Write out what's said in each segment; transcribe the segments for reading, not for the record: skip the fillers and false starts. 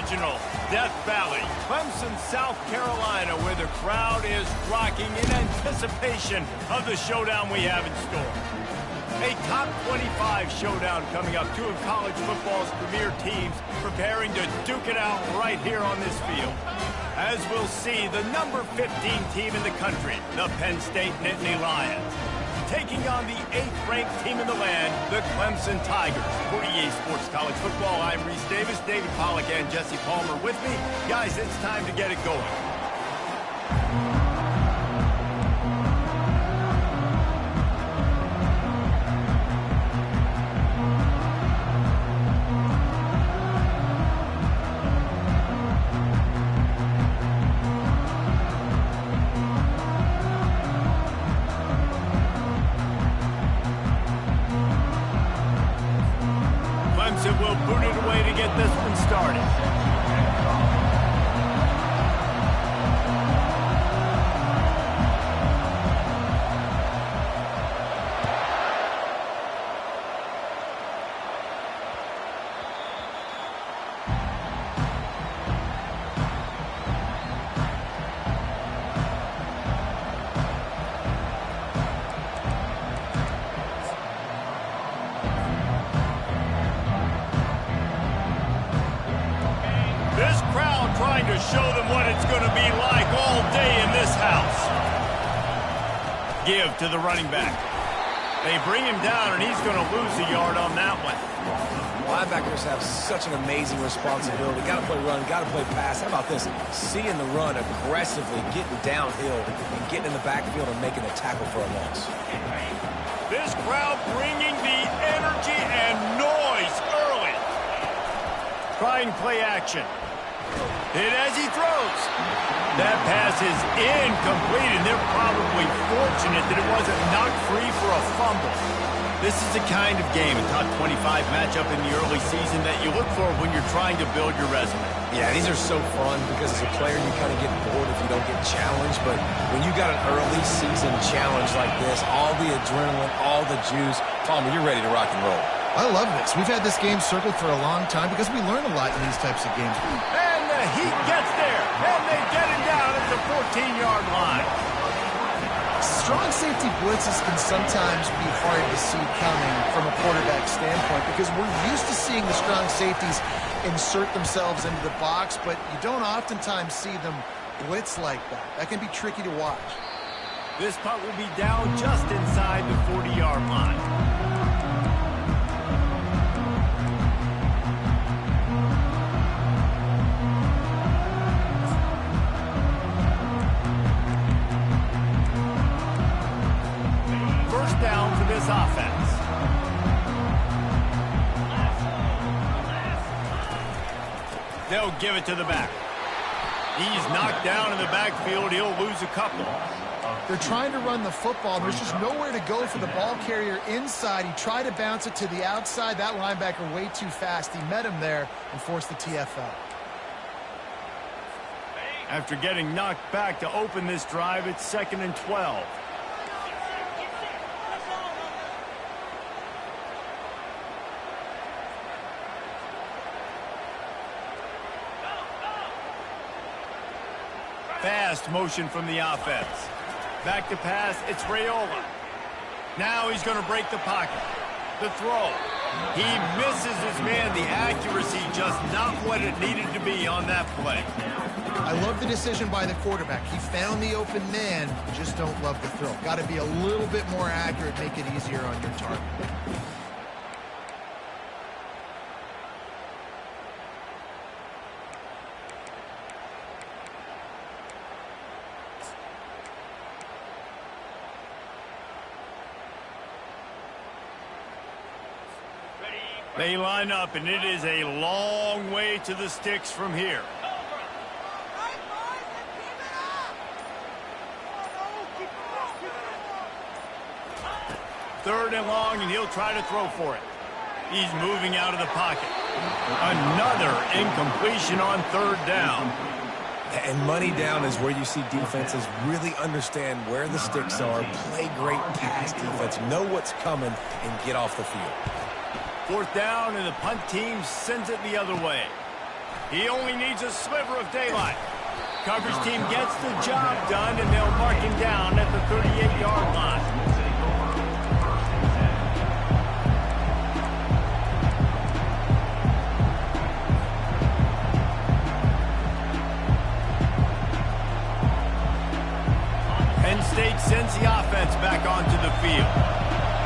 original Death Valley, Clemson, South Carolina, where the crowd is rocking in anticipation of the showdown we have in store. A top 25 showdown coming up. Two of college football's premier teams preparing to duke it out right here on this field. As we'll see, the number 15 team in the country, the Penn State Nittany Lions, taking on the 8th-ranked team in the land, the Clemson Tigers. For EA Sports College Football, I'm Reese Davis, David Pollack, and Jesse Palmer with me. Guys, it's time to get it going. Will boot it away to get this one started. This crowd trying to show them what it's going to be like all day in this house. Give to the running back. They bring him down, and he's going to lose a yard on that one. Linebackers have such an amazing responsibility. Got to play run, got to play pass. How about this? Seeing the run aggressively, getting downhill, and getting in the backfield and making a tackle for a loss. This crowd bringing the energy and noise early. Trying play action. Hit as he throws. That pass is incomplete, and they're probably fortunate that it wasn't knocked free for a fumble. This is the kind of game, a top 25 matchup in the early season, that you look for when you're trying to build your resume. Yeah, these are so fun because as a player, you kind of get bored if you don't get challenged. But when you got an early season challenge like this, all the adrenaline, all the juice, Palmer, you're ready to rock and roll. I love this. We've had this game circled for a long time because we learn a lot in these types of games. And the heat gets there, and they get him down at the 14-yard line. Strong safety blitzes can sometimes be hard to see coming from a quarterback standpoint because we're used to seeing the strong safeties insert themselves into the box, but you don't oftentimes see them blitz like that. That can be tricky to watch. This punt will be down just inside the 40-yard line. Down for this offense. They'll give it to the back. He's knocked down in the backfield. He'll lose a couple. They're trying to run the football. There's just nowhere to go for the ball carrier inside. He tried to bounce it to the outside. That linebacker way too fast. He met him there and forced the TFL. After getting knocked back to open this drive, it's 2nd and 12. Fast motion from the offense. Back to pass, it's Raiola. Now he's going to break the pocket. The throw. He misses his man. The accuracy just not what it needed to be on that play. I love the decision by the quarterback. He found the open man, just don't love the throw. Got to be a little bit more accurate, make it easier on your target. They line up, and it is a long way to the sticks from here. Third and long, and he'll try to throw for it. He's moving out of the pocket. Another incompletion on 3rd down. And money down is where you see defenses really understand where the sticks are, play great pass defense, know what's coming, and get off the field. 4th down, and the punt team sends it the other way. He only needs a sliver of daylight. Coverage team gets the job done, and they'll mark him down at the 38-yard line. Penn State sends the offense back onto the field.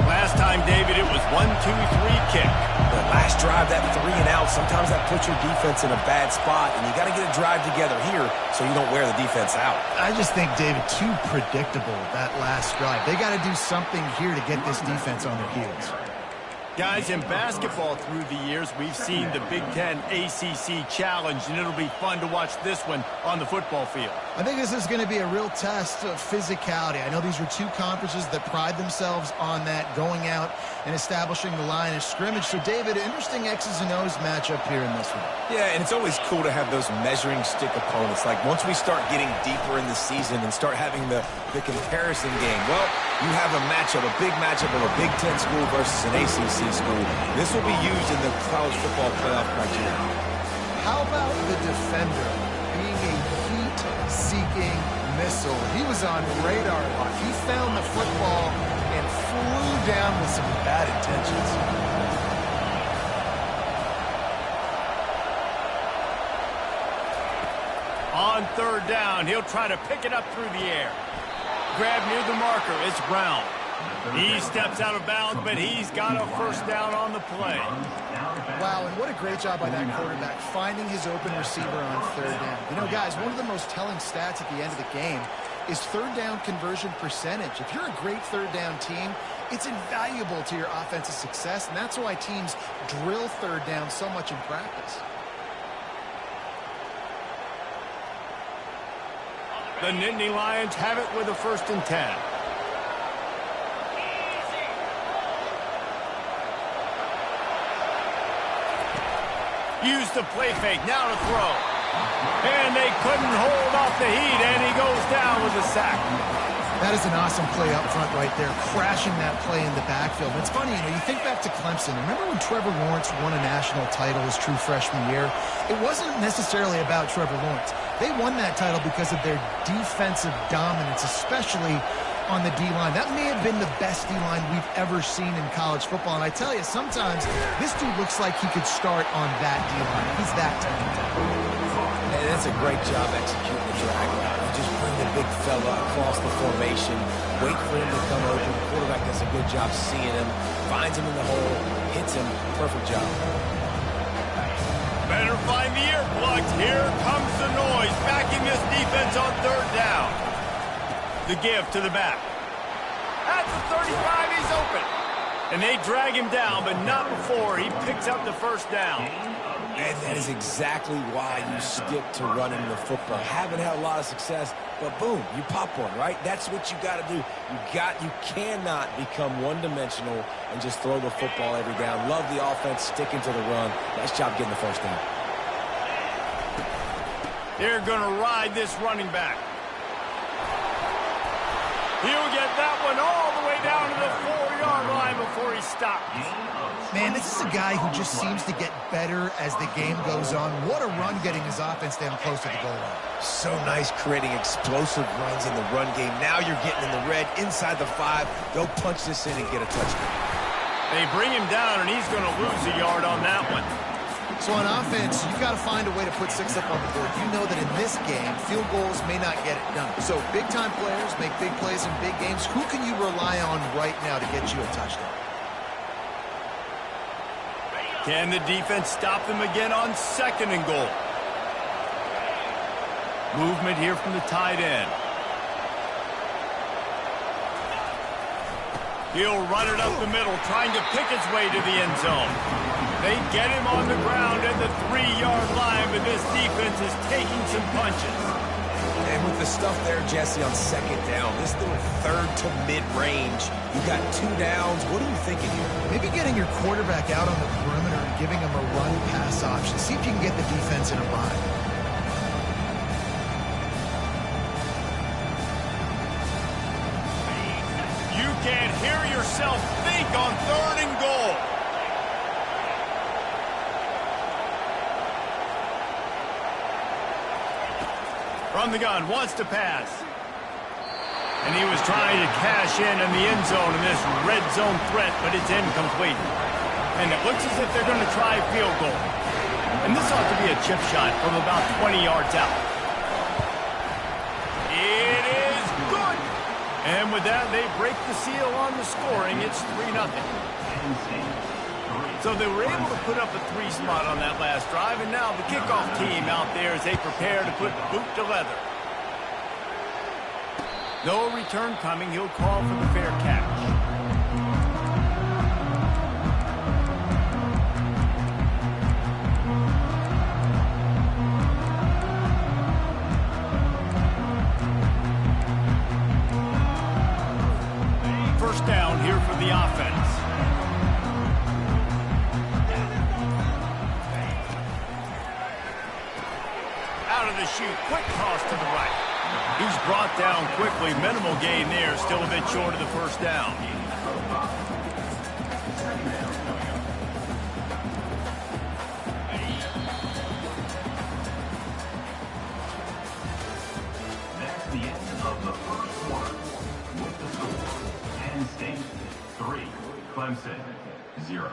Last time, David, it was 1-2-3 kick. The last drive, that 3 and out, sometimes that puts your defense in a bad spot, and you got to get a drive together here so you don't wear the defense out. I just think, David, too predictable, that last drive. They got to do something here to get this defense on their heels. Guys, in basketball through the years, we've seen the Big Ten ACC Challenge, and it'll be fun to watch this one on the football field. I think this is going to be a real test of physicality. I know these are two conferences that pride themselves on that, going out and establishing the line of scrimmage. So, David, interesting X's and O's matchup here in this one. Yeah, and it's always cool to have those measuring stick opponents. Like, once we start getting deeper in the season and start having the comparison game, well, you have a matchup, a big matchup of a Big Ten school versus an ACC school. This will be used in the college football playoff criteria. How about the defender being a heat-seeking missile? He was on radar lock. He found the football and flew down with some bad intentions. On third down, he'll try to pick it up through the air. Grab near the marker, it's Brown. He steps out of bounds, but he's got a first down on the play. Wow, and what a great job by that quarterback, finding his open receiver on third down. You know, guys, one of the most telling stats at the end of the game is third down conversion percentage. If you're a great third down team, it's invaluable to your offensive success, and that's why teams drill third down so much in practice. The Nittany Lions have it with a 1st and 10. Use the play fake, now to throw. And they couldn't hold off the heat, and he goes down with a sack. That is an awesome play up front right there, crashing that play in the backfield. It's funny, you know, you think back to Clemson. Remember when Trevor Lawrence won a national title his true freshman year? It wasn't necessarily about Trevor Lawrence. They won that title because of their defensive dominance, especially on the D-line. That may have been the best D-line we've ever seen in college football. And I tell you, sometimes this dude looks like he could start on that D-line. He's that talented. And that's a great job executing the drag route. You just bring the big fella across the formation, wait for him to come open. The quarterback does a good job seeing him, finds him in the hole, hits him. Perfect job. Better find the earplugs. Here comes the noise, backing this defense on third down. The give to the back. At the 35, he's open. And they drag him down, but not before he picks up the first down. And that is exactly why you stick to running the football. Haven't had a lot of success, but boom, you pop one, right? That's what you got to do. You cannot become one-dimensional and just throw the football every down. Love the offense, sticking to the run. Nice job getting the first down. They're going to ride this running back. He'll get that one all the way down to the 4-yard line before he stops. Man, this is a guy who just seems to get better as the game goes on. What a run getting his offense down close to the goal line. So nice creating explosive runs in the run game. Now you're getting in the red inside the 5. Go punch this in and get a touchdown. They bring him down, and he's going to lose a yard on that one. So on offense, you've got to find a way to put 6 up on the board. You know that in this game, field goals may not get it done. So big-time players make big plays in big games. Who can you rely on right now to get you a touchdown? Can the defense stop them again on 2nd and goal? Movement here from the tight end. He'll run it up the middle, trying to pick his way to the end zone. They get him on the ground at the 3-yard line, but this defense is taking some punches. And with the stuff there, Jesse, on 2nd down, this little 3rd to mid-range, you got 2 downs. What are you thinking here? Maybe getting your quarterback out on the perimeter and giving him a run-pass option. See if you can get the defense in a bind. You can't hear yourself think on 3rd and goal. From the gun, wants to pass. And he was trying to cash in the end zone in this red zone threat, but it's incomplete. And it looks as if they're going to try a field goal. And this ought to be a chip shot from about 20 yards out. It is good. And with that, they break the seal on the scoring. It's 3-0. So they were able to put up a 3 spot on that last drive, and now the kickoff team out there as they prepare to put boot to leather. No return coming. He'll call for the fair catch. First down here for the offense. Out of the chute, quick toss to the right. He's brought down quickly. Minimal gain there. Still a bit short of the first down. That's the end of the first quarter. With the score, Penn State 3, Clemson 0.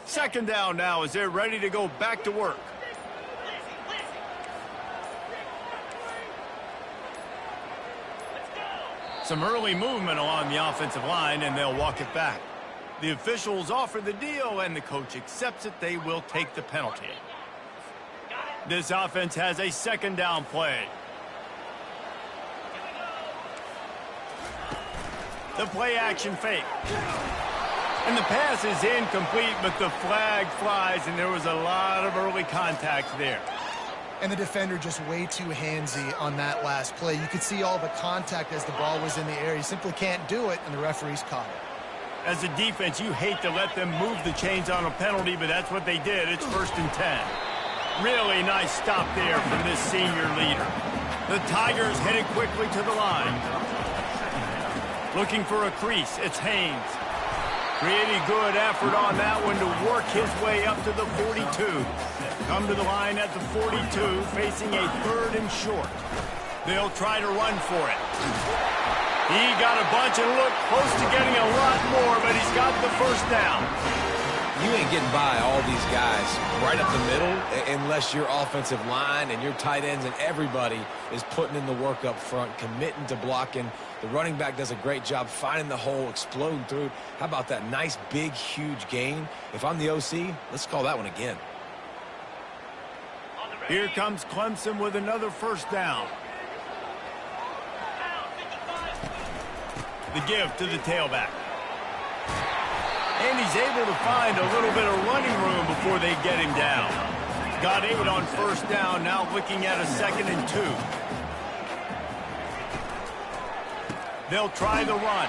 Second down now as they're ready to go back to work. Some early movement along the offensive line, and they'll walk it back. The officials offer the deal, and the coach accepts it. They will take the penalty. This offense has a second down play. The play action fake. And the pass is incomplete, but the flag flies, and there was a lot of early contact there. And the defender just way too handsy on that last play. You could see all the contact as the ball was in the air. You simply can't do it, and the referees caught it. As a defense, you hate to let them move the chains on a penalty, but that's what they did. It's 1st and 10. Really nice stop there from this senior leader. The Tigers headed quickly to the line. Looking for a crease. It's Haynes. Pretty good effort on that one to work his way up to the 42. Come to the line at the 42, facing a 3rd and short. They'll try to run for it. He got a bunch and looked close to getting a lot more, but he's got the first down. You ain't getting by all these guys right up the middle unless your offensive line and your tight ends and everybody is putting in the work up front, committing to blocking. The running back does a great job finding the hole, exploding through. How about that nice, big, huge gain? If I'm the OC, let's call that one again. Here comes Clemson with another first down. The give to the tailback. And he's able to find a little bit of running room before they get him down. Got 8 on first down, now looking at a 2nd and 2. They'll try the run.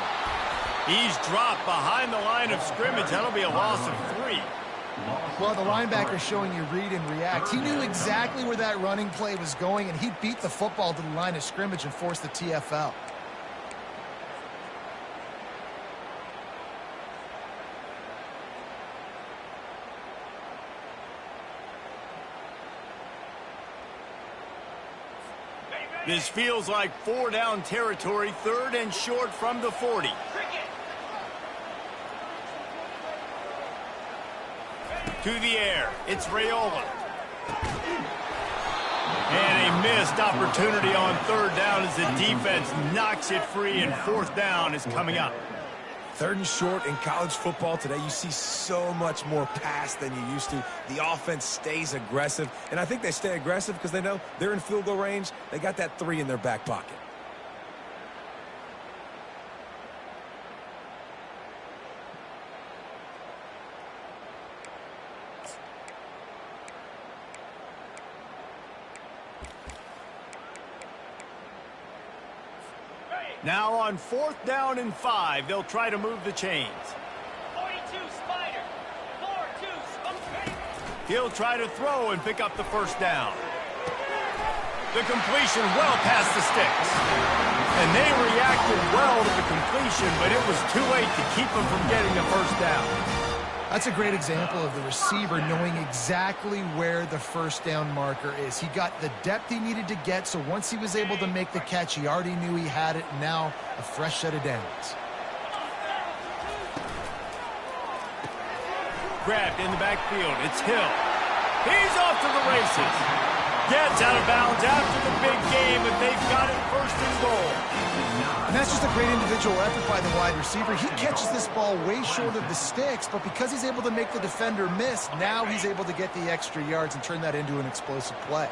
He's dropped behind the line of scrimmage. That'll be a loss of 3. Well, the linebacker's showing you read and react. He knew exactly where that running play was going, and he beat the football to the line of scrimmage and forced the TFL. This feels like 4-down territory, 3rd and short from the 40. To the air, it's Raiola. And a missed opportunity on 3rd down as the defense knocks it free, and 4th down is coming up. 3rd and short in college football today, you see so much more pass than you used to. The offense stays aggressive, and I think they stay aggressive because they know they're in field goal range. They got that 3 in their back pocket. Now on 4th down and 5, they'll try to move the chains. 42 Spider. 4-2 Smoke. He'll try to throw and pick up the first down. The completion well past the sticks. And they reacted well to the completion, but it was too late to keep them from getting the first down. That's a great example of the receiver knowing exactly where the first down marker is. He got the depth he needed to get, so once he was able to make the catch, he already knew he had it. Now, a fresh set of downs. Grabbed in the backfield. It's Hill. He's off to the races. Gets out of bounds after the big game, but they've got it first and goal. And that's just a great individual effort by the wide receiver. He catches this ball way short of the sticks, but because he's able to make the defender miss, now he's able to get the extra yards and turn that into an explosive play.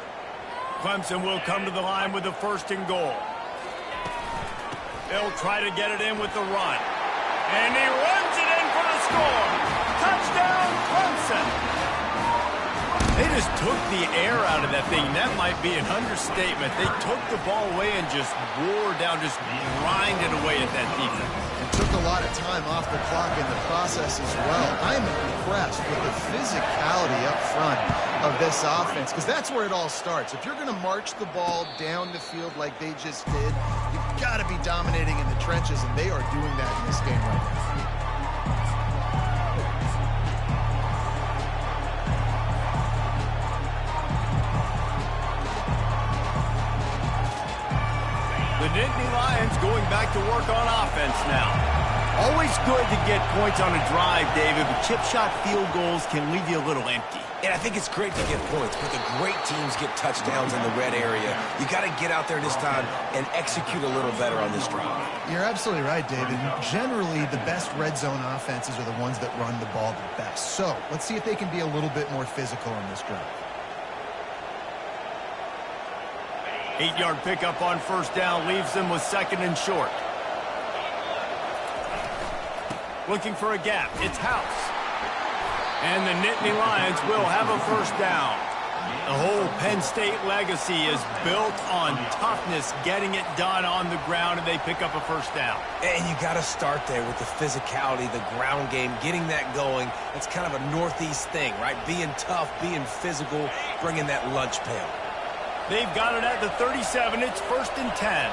Clemson will come to the line with the first and goal. They'll try to get it in with the run. And he runs it in for the score. Touchdown, Clemson. They just took the air out of that thing. That might be an understatement. They took the ball away and just wore down, just grinded away at that defense. And took a lot of time off the clock in the process as well. I'm impressed with the physicality up front of this offense, because that's where it all starts. If you're going to march the ball down the field like they just did, you've got to be dominating in the trenches, and they are doing that in this game right now. The Nittany Lions going back to work on offense now. Always good to get points on a drive, David, but chip shot field goals can leave you a little empty. And I think it's great to get points, but the great teams get touchdowns in the red area. You got to get out there this time and execute a little better on this drive. You're absolutely right, David. Generally, the best red zone offenses are the ones that run the ball the best. So let's see if they can be a little bit more physical on this drive. 8-yard pickup on first down leaves them with second and short. Looking for a gap. It's House. And the Nittany Lions will have a first down. The whole Penn State legacy is built on toughness, getting it done on the ground, and they pick up a first down. And you got to start there with the physicality, the ground game, getting that going. It's kind of a Northeast thing, right? Being tough, being physical, bringing that lunch pail. They've got it at the 37. It's first and 10.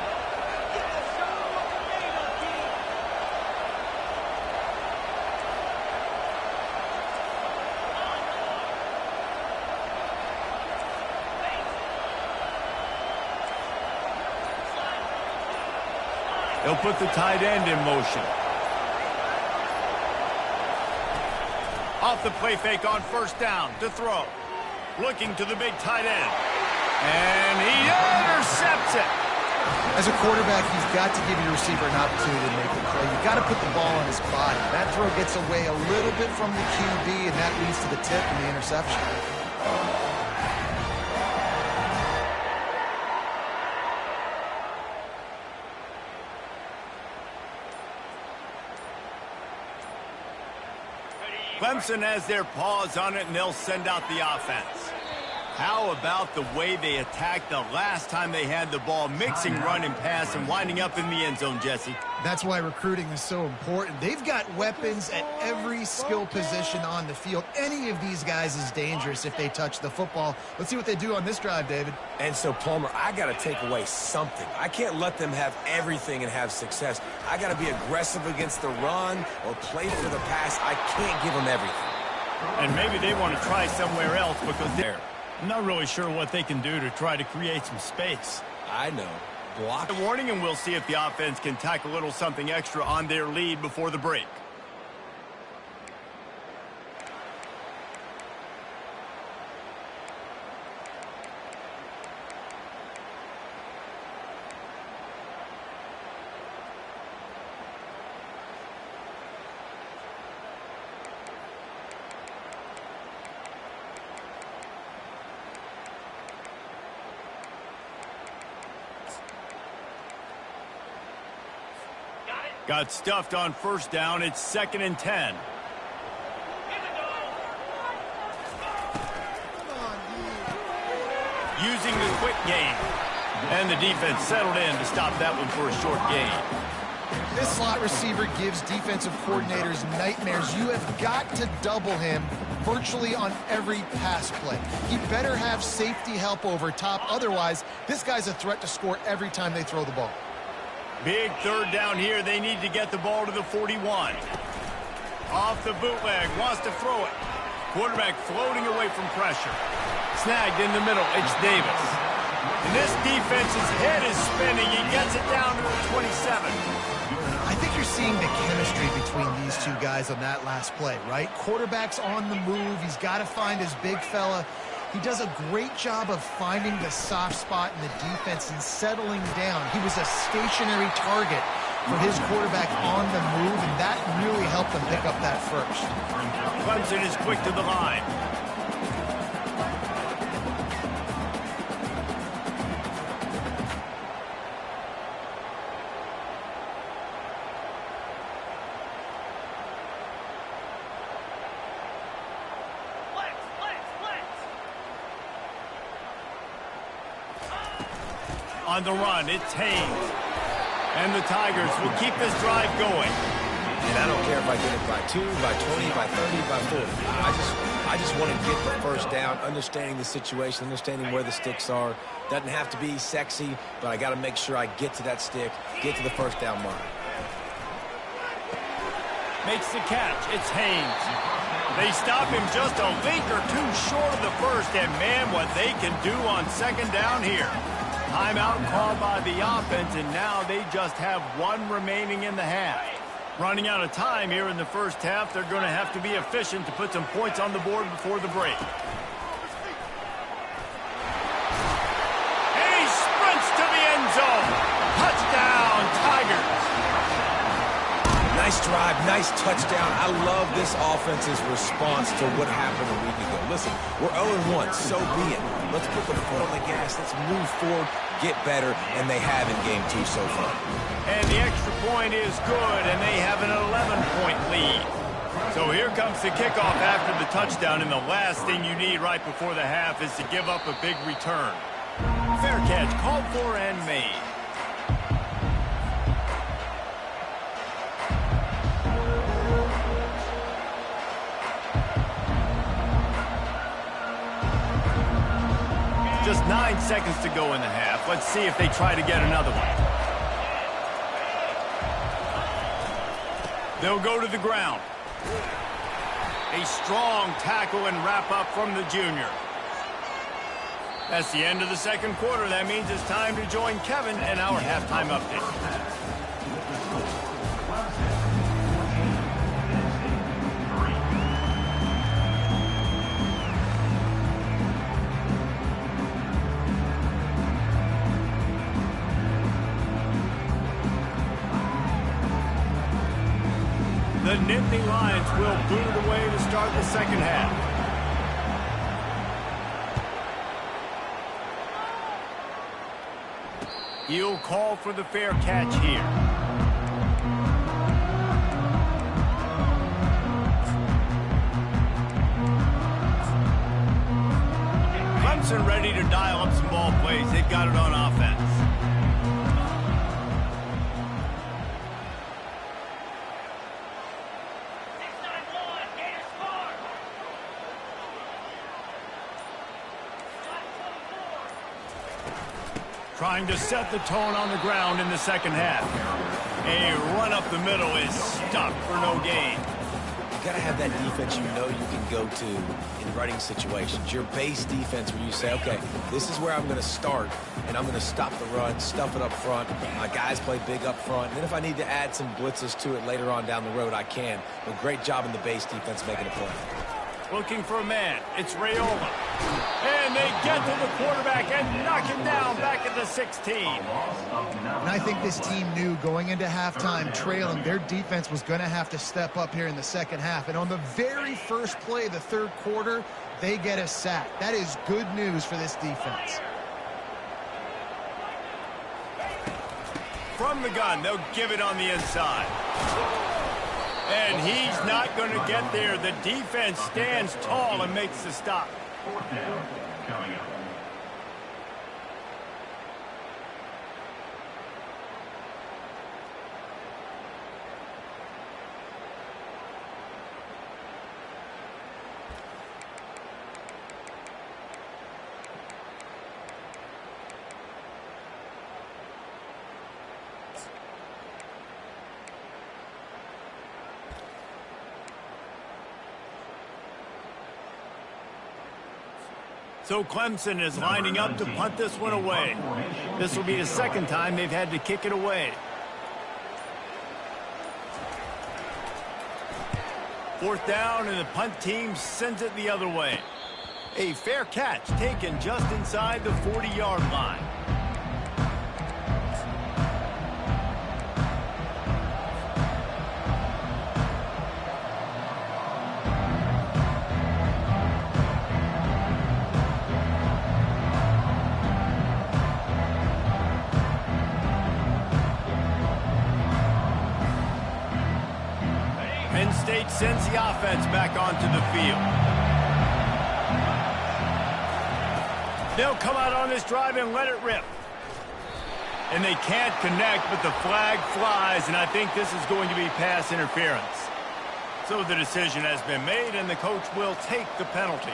They'll put the tight end in motion. Off the play fake on first down to throw. Looking to the big tight end. And he intercepts it. As a quarterback, you've got to give your receiver an opportunity to make the play. You've got to put the ball on his body. That throw gets away a little bit from the QB, and that leads to the tip and the interception. Clemson has their paws on it, and they'll send out the offense. How about the way they attacked the last time they had the ball, mixing run and pass and winding up in the end zone, Jesse? That's why recruiting is so important. They've got weapons at every skill position on the field. Any of these guys is dangerous if they touch the football. Let's see what they do on this drive, David. And so, Palmer, I got to take away something. I can't let them have everything and have success. I got to be aggressive against the run or play for the pass. I can't give them everything. And maybe they want to try somewhere else because they're not really sure what they can do to try to create some space. I know. Block. A warning, and we'll see if the offense can tack a little something extra on their lead before the break. Got stuffed on first down. It's second and 10. Using the quick game. And the defense settled in to stop that one for a short gain. This slot receiver gives defensive coordinators nightmares. You have got to double him virtually on every pass play. He better have safety help over top. Otherwise, this guy's a threat to score every time they throw the ball. Big third down here. They need to get the ball to the 41. Off the bootleg. Wants to throw it. Quarterback floating away from pressure. Snagged in the middle. It's Davis. And this defense's head is spinning. He gets it down to the 27. I think you're seeing the chemistry between these two guys on that last play, right? Quarterback's on the move. He's got to find his big fella. He does a great job of finding the soft spot in the defense and settling down. He was a stationary target for his quarterback on the move, and that really helped them pick up that first. Clemson is quick to the line. On the run, it's Haynes. And the Tigers will keep this drive going. And I don't care if I get it by 2, by 20, by 30, by 40. I just want to get the first down, understanding the situation, understanding where the sticks are. Doesn't have to be sexy, but I got to make sure I get to that stick, get to the first down mark. Makes the catch. It's Haynes. They stop him just a link or two short of the first, and man, what they can do on second down here. Timeout called by the offense, and now they just have one remaining in the half. Running out of time here in the first half, they're going to have to be efficient to put some points on the board before the break. And he sprints to the end zone. Touchdown, Tigers. Nice drive, nice touchdown. I love this offense's response to what happened a week ago. Listen, we're 0-1, so be it. Let's put the foot on the gas. Let's move forward, get better, and they have in game 2 so far. And the extra point is good, and they have an 11-point lead. So here comes the kickoff after the touchdown, and the last thing you need right before the half is to give up a big return. Fair catch called for and made. Just 9 seconds to go in the half. Let's see if they try to get another one. They'll go to the ground. A strong tackle and wrap up from the junior. That's the end of the second quarter. That means it's time to join Kevin in our halftime update. The Nittany Lions will boot it away to start the second half. He'll call for the fair catch here. Clemson ready to dial up some ball plays. They've got it on offense. Trying to set the tone on the ground in the second half. A run up the middle is stuck for no gain. You got to have that defense you know you can go to in running situations. Your base defense where you say, okay, this is where I'm going to start, and I'm going to stop the run, stuff it up front. My guys play big up front. And then if I need to add some blitzes to it later on down the road, I can. But great job in the base defense making a play. Looking for a man. It's Raiola. And they get to the quarterback and knock him down back at the 16. And I think this team knew going into halftime trailing, their defense was going to have to step up here in the second half. And on the very first play of the third quarter, they get a sack. That is good news for this defense. From the gun, they'll give it on the inside. And he's not going to get there. The defense stands tall and makes the stop. Fourth down coming up. So Clemson is lining up to punt this one away. This will be the second time they've had to kick it away. Fourth down, and the punt team sends it the other way. A fair catch taken just inside the 40-yard line. Penn State sends the offense back onto the field. They'll come out on this drive and let it rip. And they can't connect, but the flag flies, and I think this is going to be pass interference. So the decision has been made, and the coach will take the penalty.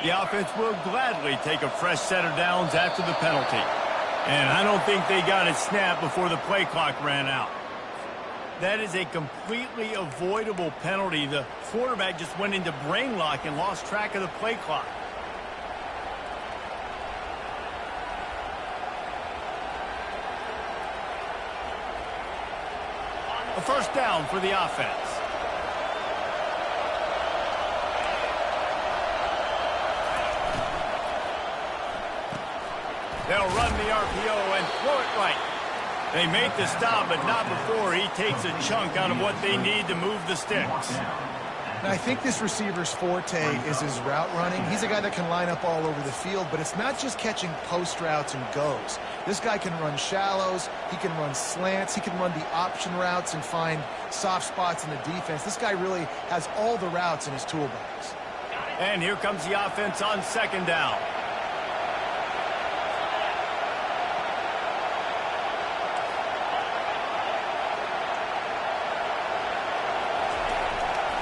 The offense will gladly take a fresh set of downs after the penalty. And I don't think they got it snapped before the play clock ran out. That is a completely avoidable penalty. The quarterback just went into brain lock and lost track of the play clock. A first down for the offense. They'll run the RPO and throw it right. They make the stop, but not before he takes a chunk out of what they need to move the sticks. And I think this receiver's forte is his route running. He's a guy that can line up all over the field, but it's not just catching post routes and goes. This guy can run shallows, he can run slants, he can run the option routes and find soft spots in the defense. This guy really has all the routes in his toolbox. And here comes the offense on second down.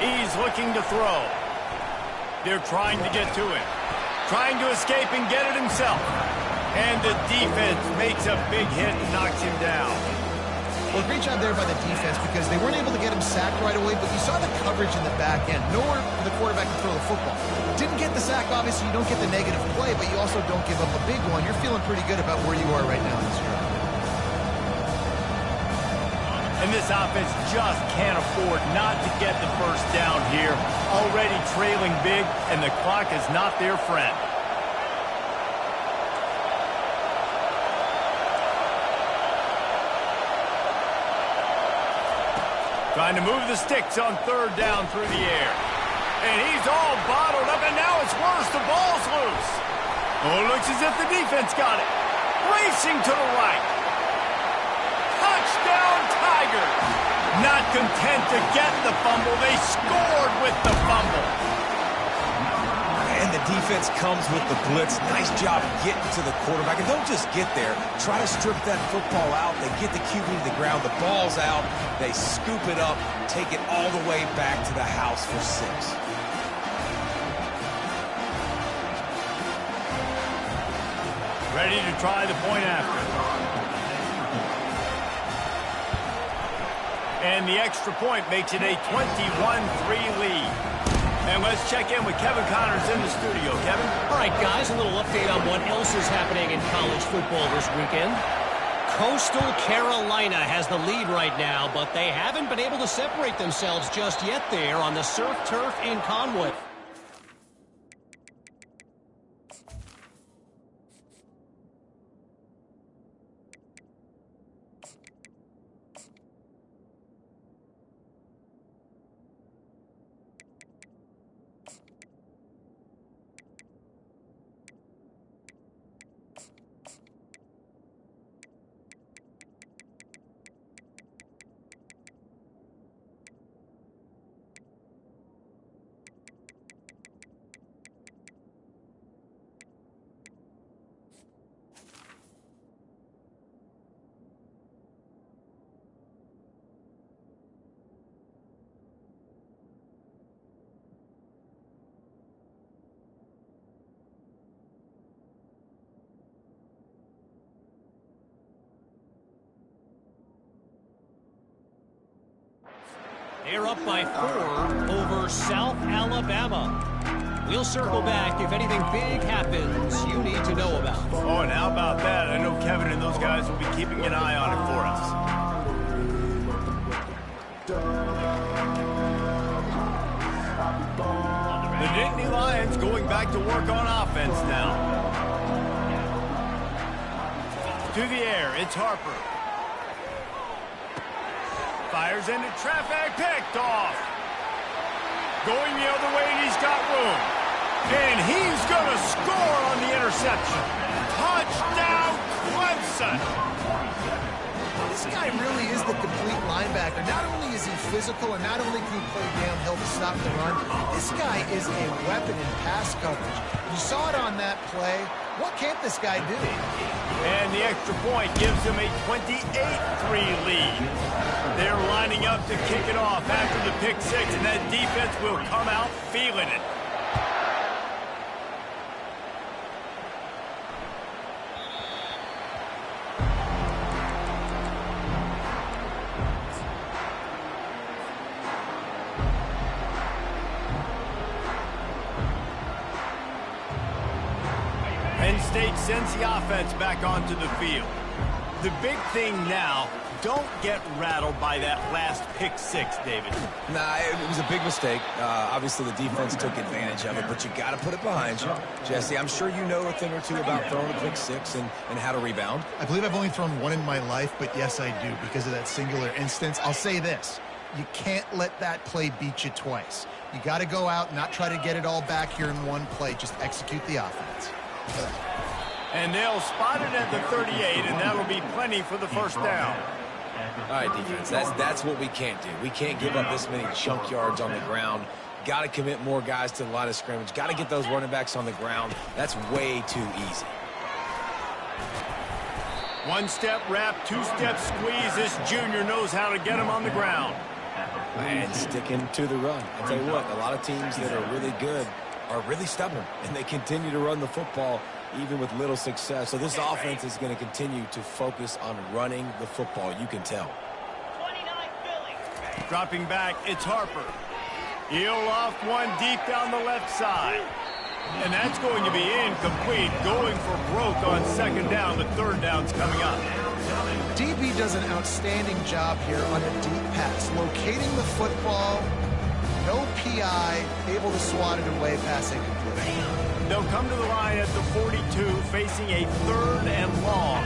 He's looking to throw. They're trying to get to him. Trying to escape and get it himself. And the defense makes a big hit and knocks him down. Well, great job there by the defense because they weren't able to get him sacked right away, but you saw the coverage in the back end. Nowhere for the quarterback to throw the football. Didn't get the sack, obviously. You don't get the negative play, but you also don't give up a big one. You're feeling pretty good about where you are right now in this drive. And this offense just can't afford not to get the first down here. Already trailing big, and the clock is not their friend. Trying to move the sticks on third down through the air. And he's all bottled up, and now it's worse. The ball's loose. Oh, it looks as if the defense got it. Racing to the right. Touchdown, Tigers. Not content to get the fumble, they scored with the fumble. And the defense comes with the blitz. Nice job getting to the quarterback. And don't just get there. Try to strip that football out. They get the QB to the ground. The ball's out. They scoop it up, take it all the way back to the house for 6. Ready to try the point after. And the extra point makes it a 21-3 lead. And let's check in with Kevin Connors in the studio. Kevin? All right, guys, a little update on what else is happening in college football this weekend. Coastal Carolina has the lead right now, but they haven't been able to separate themselves just yet there on the surf turf in Conway. They're up by 4 over South Alabama. We'll circle back if anything big happens you need to know about. Oh, and how about that? I know Kevin and those guys will be keeping an eye on it for us. The Nittany Lions going back to work on offense now. To the air, it's Harper. Fires into traffic, picked off. Going the other way, and he's got room. And he's going to score on the interception. Touchdown, Clemson. This guy really is the complete linebacker. Not only is he physical, and not only can he play downhill to stop the run, this guy is a weapon in pass coverage. You saw it on that play. What can't this guy do? And the extra point gives him a 28-3 lead. They're lining up to kick it off after the pick six, and that defense will come out feeling it. Penn State sends the offense back onto the field. The big thing now, don't get rattled by that last pick six, David. Nah, it was a big mistake. Obviously, the defense took advantage of it, but you got to put it behind you. Jesse, I'm sure you know a thing or two about throwing a pick six and how to rebound. I believe I've only thrown one in my life, but yes, I do, because of that singular instance. I'll say this. You can't let that play beat you twice. You got to go out and not try to get it all back here in one play. Just execute the offense. And they'll spot it at the 38, and that'll be plenty for the first down. All right, defense, that's what we can't do. We can't give up this many chunk yards on the ground. Got to commit more guys to the line of scrimmage. Got to get those running backs on the ground. That's way too easy. One-step wrap, two-step squeeze. This junior knows how to get him on the ground. And sticking to the run. I'll tell you what, a lot of teams that are really good are really stubborn, and they continue to run the football even with little success. So this offense is going to continue to focus on running the football. You can tell. 29 Philly. Dropping back, it's Harper. He'll loft one deep down the left side. And that's going to be incomplete. Going for broke on second down. The third down's coming up. DB does an outstanding job here on a deep pass. Locating the football, no PI, able to swat it away, pass incomplete. They'll come to the line at the 42, facing a third and long.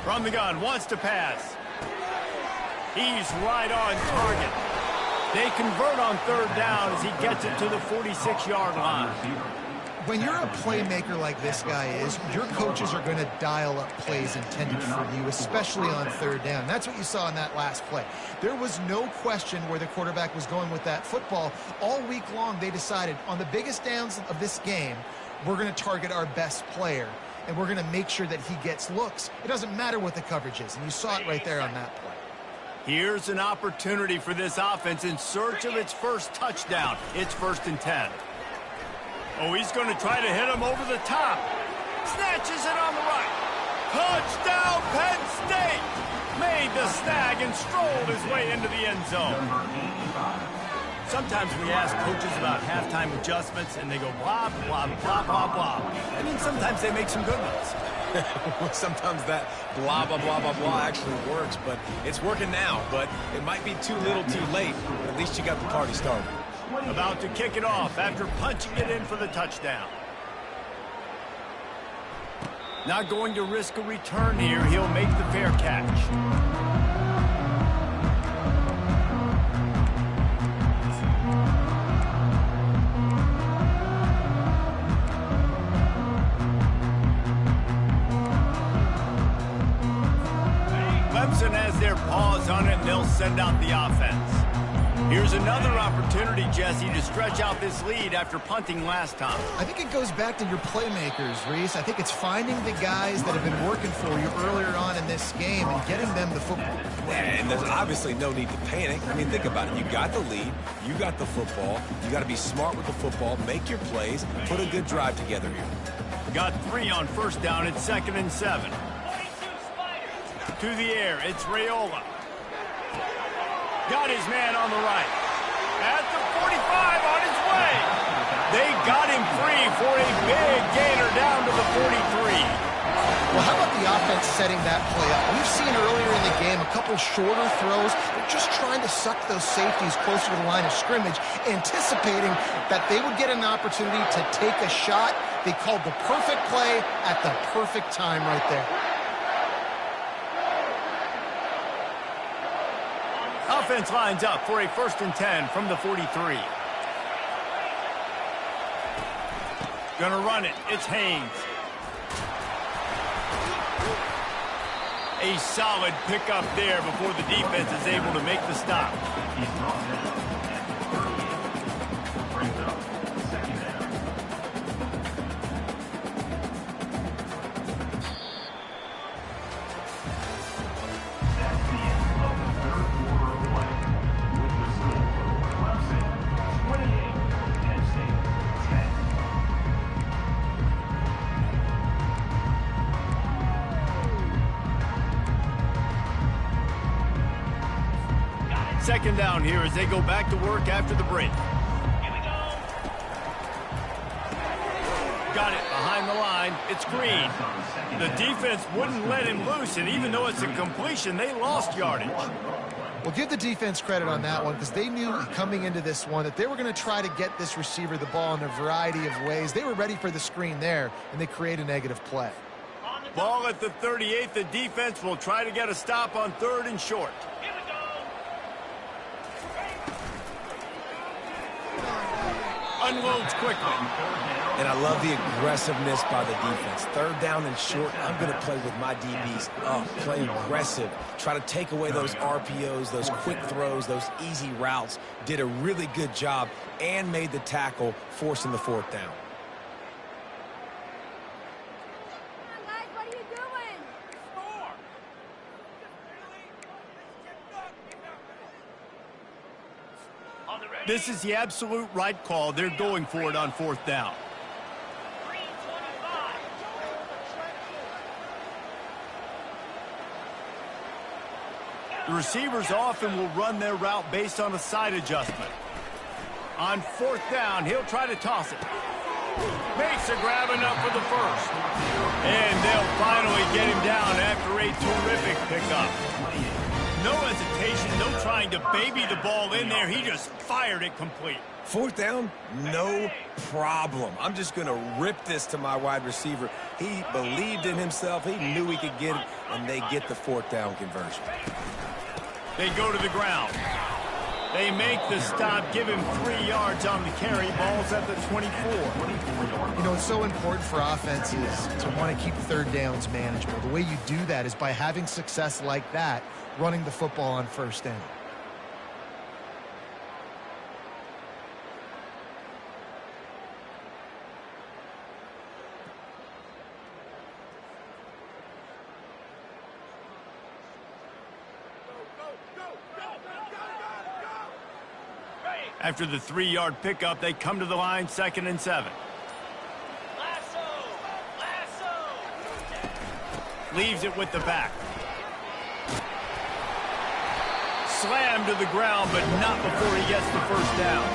From the gun, wants to pass. He's right on target. They convert on third down as he gets it to the 46-yard line. When you're a playmaker like this guy is, your coaches are going to dial up plays intended for you, especially on third down. That's what you saw in that last play. There was no question where the quarterback was going with that football. All week long, they decided on the biggest downs of this game, we're going to target our best player, and we're going to make sure that he gets looks. It doesn't matter what the coverage is, and you saw it right there on that play. Here's an opportunity for this offense in search of its first touchdown. It's 1st and 10. Oh, he's going to try to hit him over the top. Snatches it on the right. Touchdown, Penn State! Made the snag and strolled his way into the end zone. Sometimes we ask coaches about halftime adjustments, and they go blah, blah, blah, blah, blah. I mean, sometimes they make some good ones. Sometimes that blah, blah, blah, blah, blah actually works, but it's working now. But it might be too little too late, but at least you got the party started. About to kick it off after punching it in for the touchdown. Not going to risk a return here. He'll make the fair catch. Clemson has their paws on it, and they'll send out the offense. Here's another opportunity, Jesse, to stretch out this lead after punting last time. I think it goes back to your playmakers, Reese. I think it's finding the guys that have been working for you earlier on in this game and getting them the football. And there's obviously no need to panic. I mean, think about it. You got the lead. You got the football. You got to be smart with the football. Make your plays. Put a good drive together here. Got 3 on first down. It's 2nd and 7. 42 Spiders. To the air, it's Raiola. Got his man on the right. At the 45, on his way. They got him free for a big gainer down to the 43. Well, how about the offense setting that play up? We've seen earlier in the game a couple shorter throws. They're just trying to suck those safeties closer to the line of scrimmage, anticipating that they would get an opportunity to take a shot. They called the perfect play at the perfect time right there. Offense lines up for a 1st and 10 from the 43. Gonna run it. It's Haynes. A solid pickup there before the defense is able to make the stop. He's brought down at the 38. Brings up 2nd down. That's the end of the 3rd quarter of play. With the score, Clemson 28, Penn State 10. 2nd down here as they go back to work after the break. Here we go. Got it behind the line. It's Green. The defense wouldn't let him loose, and even though it's a completion, they lost yardage. Well, give the defense credit on that one because they knew coming into this one that they were going to try to get this receiver the ball in a variety of ways. They were ready for the screen there, and they create a negative play. Ball at the 38. The defense will try to get a stop on 3rd and short. Here we go. Unloads quickly. And I love the aggressiveness by the defense. 3rd down and short, I'm going to play with my DBs up, play aggressive, try to take away those RPOs, those quick throws, those easy routes. Did a really good job and made the tackle, forcing the 4th down. Guys, what are you doing? On the ready. This is the absolute right call. They're going for it on 4th down. 325. The receivers often will run their route based on a side adjustment. On 4th down, he'll try to toss it. Makes a grab enough for the 1st. And they'll finally get him down after a terrific pickup. No hesitation, no trying to baby the ball in there. He just fired it complete. 4th down, no problem. I'm just going to rip this to my wide receiver. He believed in himself. He knew he could get it, and they get the 4th down conversion. They go to the ground. They make the stop, give him 3 yards on the carry. Ball's at the 24. You know, it's so important for offenses to want to keep 3rd downs manageable. The way you do that is by having success like that, running the football on 1st down. After the 3-yard pickup, they come to the line, 2nd and 7. Lasso. Lasso. Leaves it with the back. Slammed to the ground, but not before he gets the 1st down.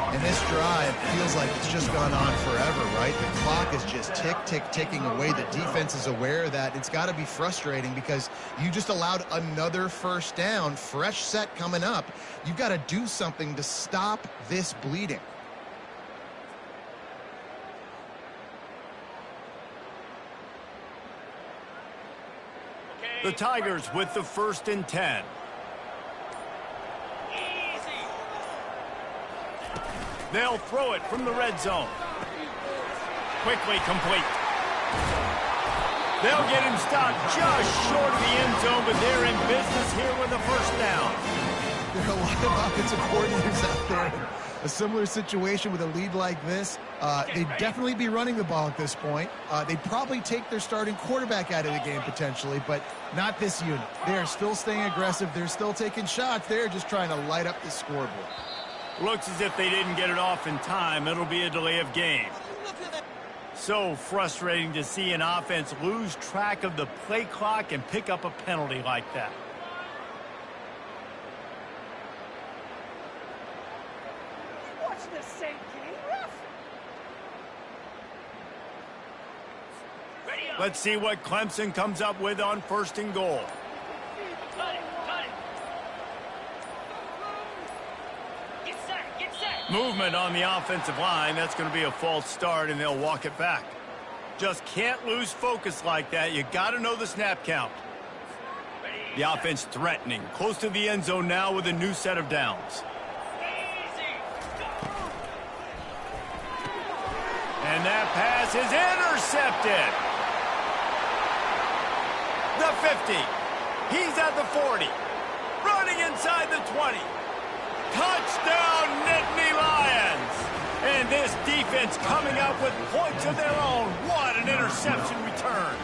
And this drive feels like it's just gone on forever, right? The clock is just ticking away. The defense is aware of that. It's got to be frustrating because you just allowed another 1st down, fresh set coming up. You've got to do something to stop this bleeding. The Tigers with the 1st and 10. They'll throw it from the red zone. Quickly complete. They'll get him stopped just short of the end zone, but they're in business here with a 1st down. There are a lot of offensive coordinators out there. A similar situation with a lead like this, they'd definitely be running the ball at this point. They'd probably take their starting quarterback out of the game potentially, but not this unit. They are still staying aggressive. They're still taking shots. They're just trying to light up the scoreboard. Looks as if they didn't get it off in time. It'll be a delay of game. So frustrating to see an offense lose track of the play clock and pick up a penalty like that. Ready up. Let's see what Clemson comes up with on 1st and goal. Cut it, cut it. Get set, get set. Movement on the offensive line. That's going to be a false start, and they'll walk it back. Just can't lose focus like that. You got to know the snap count. The offense threatening. Close to the end zone now with a new set of downs. Easy. And that pass is intercepted. The 50. He's at the 40. Running inside the 20. Touchdown, Nittany Lions. And this defense coming up with points of their own. What an interception return.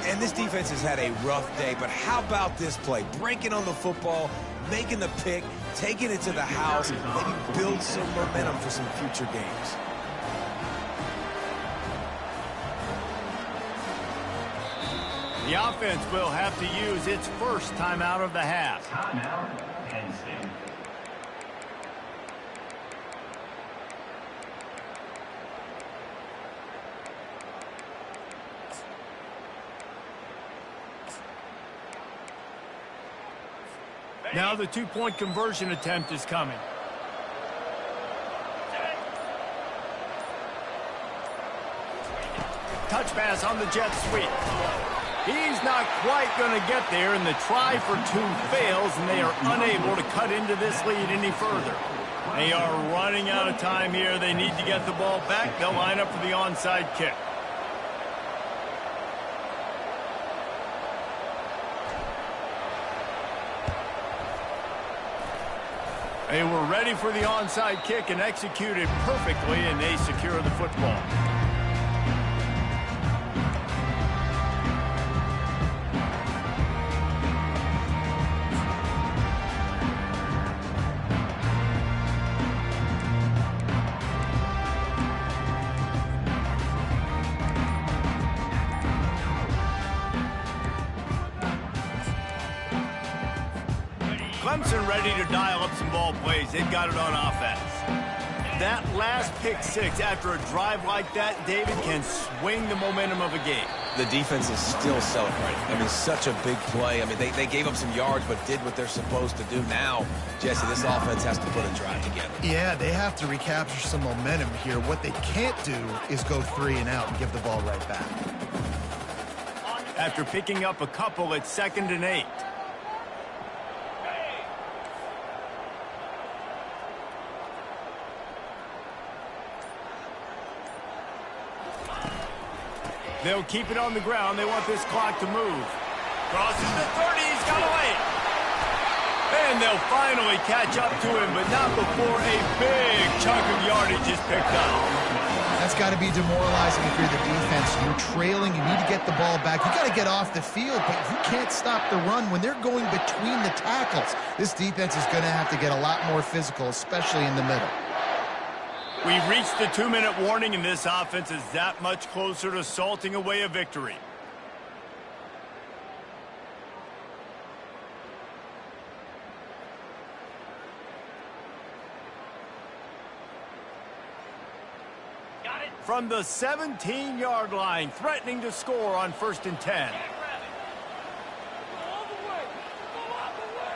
And this defense has had a rough day, but how about this play? Breaking on the football, making the pick, taking it to the house, maybe build some momentum for some future games. The offense will have to use its first timeout of the half. Timeout, Penn State. Now the two-point conversion attempt is coming. Touch pass on the jet sweep. He's not quite going to get there, and the try for two fails, and they are unable to cut into this lead any further. They are running out of time here. They need to get the ball back. They'll line up for the onside kick. They were ready for the onside kick and executed perfectly, and they secure the football. Clemson ready to dial up some ball plays. They've got it on offense. That last pick six after a drive like that, David, can swing the momentum of a game. The defense is still celebrating. I mean, such a big play. I mean, they gave up some yards but did what they're supposed to do. Now, Jesse, this offense has to put a drive together. Yeah, they have to recapture some momentum here. What they can't do is go 3 and out and give the ball right back. After picking up a couple, it's 2nd and 8. They'll keep it on the ground. They want this clock to move. Crosses the 30. He's got away. And they'll finally catch up to him, but not before a big chunk of yardage is picked up. That's got to be demoralizing if you're the defense. You're trailing. You need to get the ball back. You got to get off the field, but you can't stop the run when they're going between the tackles. This defense is going to have to get a lot more physical, especially in the middle. We've reached the 2-minute warning, and this offense is that much closer to salting away a victory. Got it. From the 17-yard line, threatening to score on 1st and 10. Can't grab it. Go all the way. Go all the way.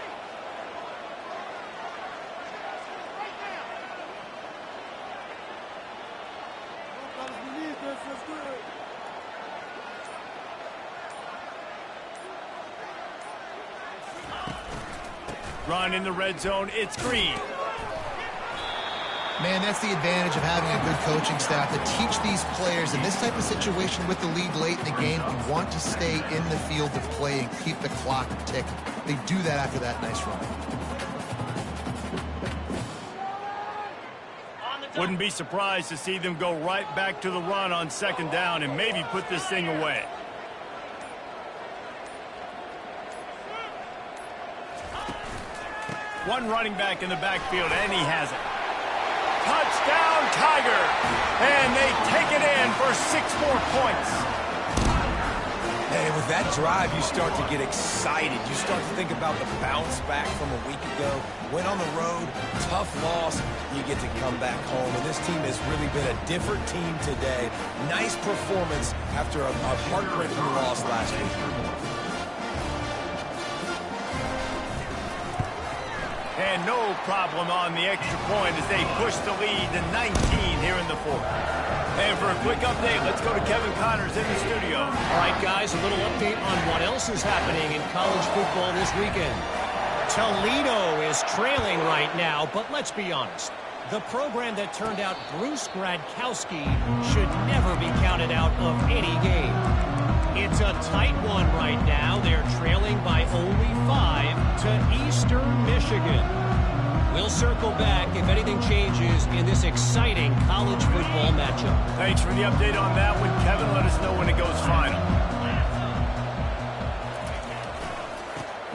Right now. Run in the red zone. It's Green. Man, that's the advantage of having a good coaching staff to teach these players in this type of situation with the lead late in the game. You want to stay in the field of play and keep the clock ticking. They do that after that nice run. Wouldn't be surprised to see them go right back to the run on 2nd down and maybe put this thing away. One running back in the backfield, and he has it. Touchdown, Tiger! And they take it in for 6 more points. And with that drive, you start to get excited. You start to think about the bounce back from a week ago. Went on the road, tough loss. You get to come back home. And this team has really been a different team today. Nice performance after a heartbreaking loss last week. And no problem on the extra point as they push the lead to 19 here in the fourth. And for a quick update, let's go to Kevin Connors in the studio. All right, guys, a little update on what else is happening in college football this weekend. Toledo is trailing right now, but let's be honest. The program that turned out Bruce Gradkowski should never be counted out of any game. It's a tight one right now. They're trailing by only 5 to Eastern Michigan. We'll circle back if anything changes in this exciting college football matchup. Thanks for the update on that one, Kevin. Let us know when it goes final.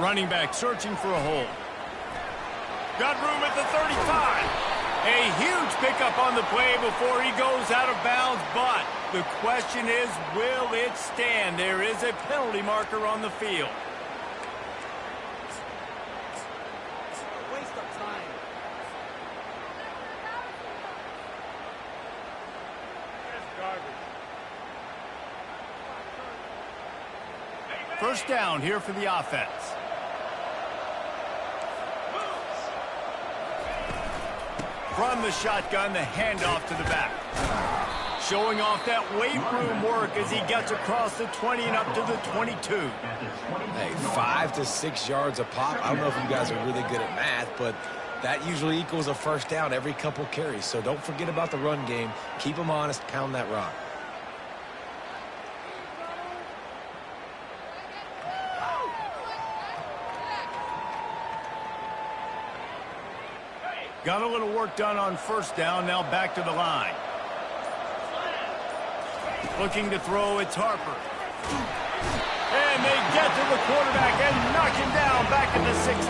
Running back searching for a hole. Got room at the 35. A huge pickup on the play before he goes out of bounds, but the question is, will it stand? There is a penalty marker on the field. Waste of time. First down here for the offense. From the shotgun, the handoff to the back. Showing off that weight room work as he gets across the 20 and up to the 22. Hey, 5 to 6 yards a pop. I don't know if you guys are really good at math, but that usually equals a first down every couple carries. So don't forget about the run game. Keep them honest. Pound that rock. Got a little work done on first down. Now back to the line. Looking to throw, it's Harper. And they get to the quarterback and knock him down back at the 16.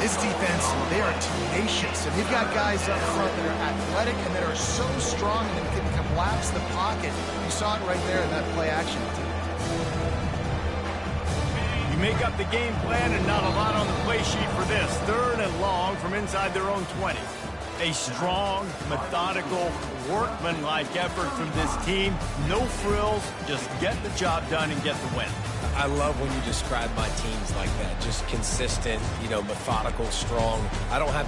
This defense, they are tenacious, and they've got guys up front that are athletic and that are so strong and can collapse the pocket. You saw it right there in that play action. You make up the game plan and not a lot on the play sheet for this. 3rd and long from inside their own 20. A strong, methodical, workmanlike effort from this team. No frills, just get the job done and get the win. I love when you describe my teams like that. Just consistent, methodical, strong. I don't have